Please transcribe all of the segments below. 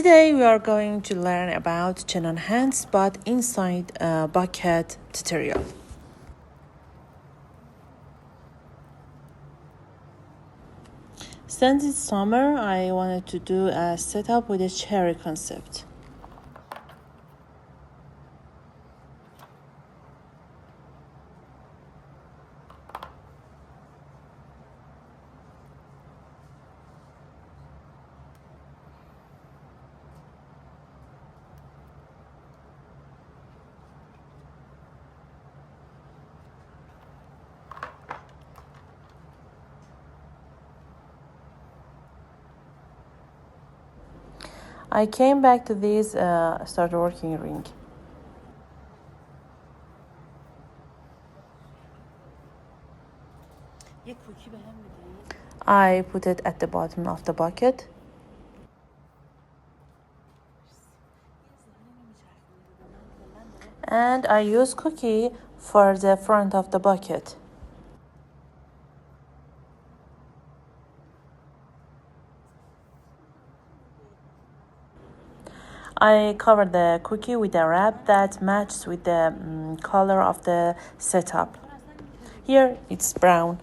Today we are going to learn about Chain on Hands but inside a bucket tutorial. Since it's summer, I wanted to do a setup with a cherry concept. I came back to this start working ring. I put it at the bottom of the bucket. And I use cookie for the front of the bucket. I cover the cookie with a wrap that matches with the color of the setup. Here it's brown.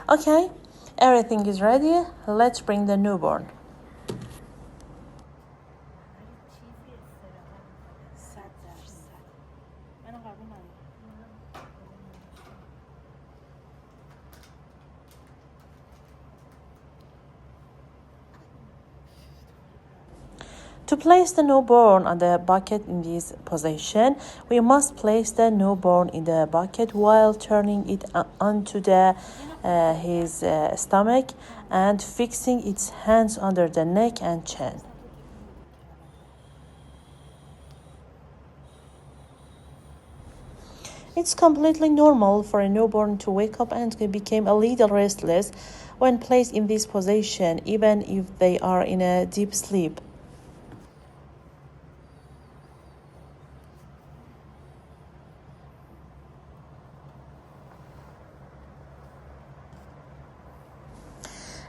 Okay, everything is ready. Let's bring the newborn. To place the newborn on the bucket in this position, we must place the newborn in the bucket while turning it onto his stomach and fixing its hands under the neck and chin. It's completely normal for a newborn to wake up and become a little restless when placed in this position, even if they are in a deep sleep.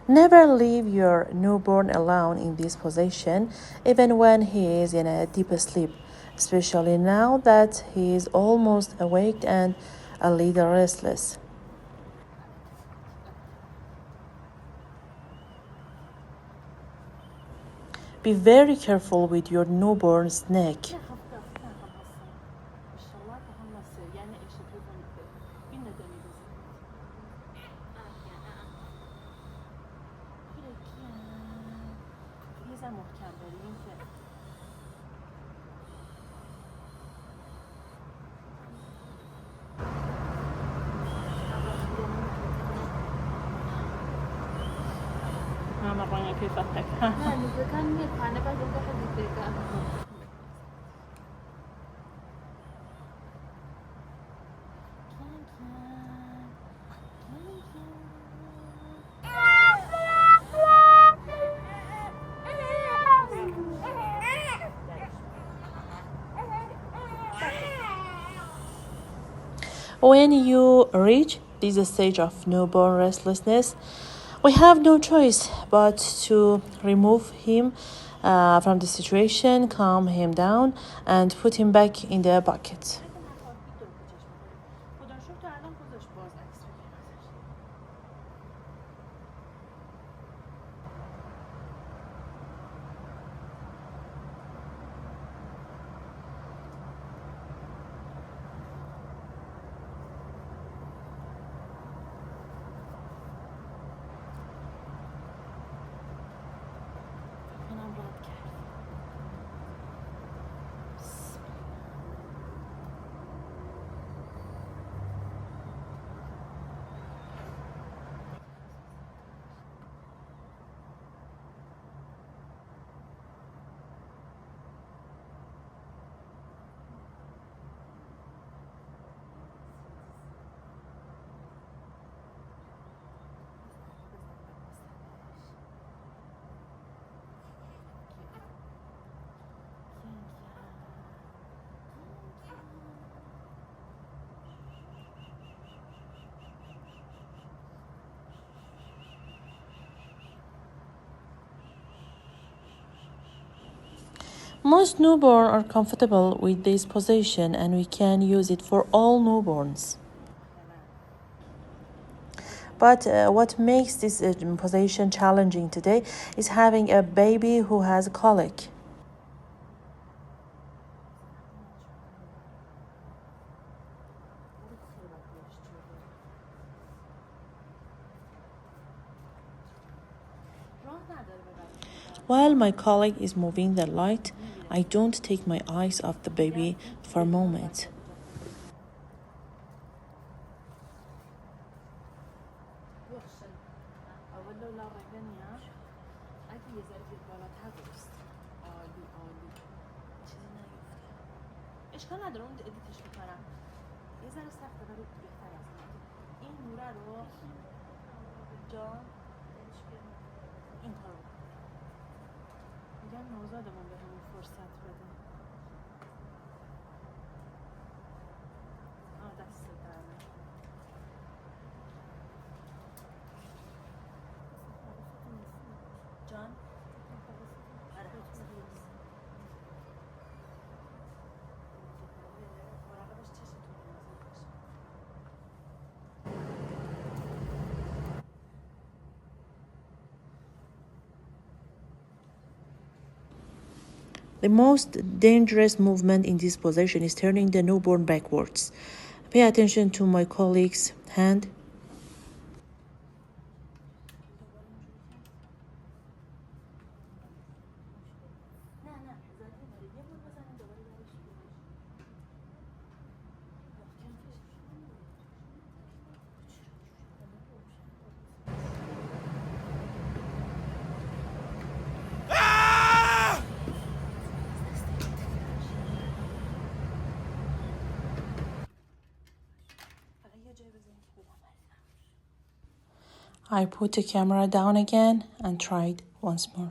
Never leave your newborn alone in this position, even when he is in a deep sleep, especially now that he is almost awake and a little restless. Be very careful with your newborn's neck. When you reach this stage of newborn restlessness, we have no choice but to remove him from the situation, calm him down, and put him back in the bucket. Most newborn are comfortable with this position and we can use it for all newborns. But what makes this position challenging today is having a baby who has colic. While my colleague is moving the light, I don't take my eyes off the baby for a moment. اشکال نداره اون ادیتش میکنم یه ذره سخته ولی بهتر از این نوره رو جان این کار رو میگم نوزادمون به همون فرصت بده دست درمه جان The most dangerous movement in this position is turning the newborn backwards. Pay attention to my colleague's hand. I put the camera down again and tried once more.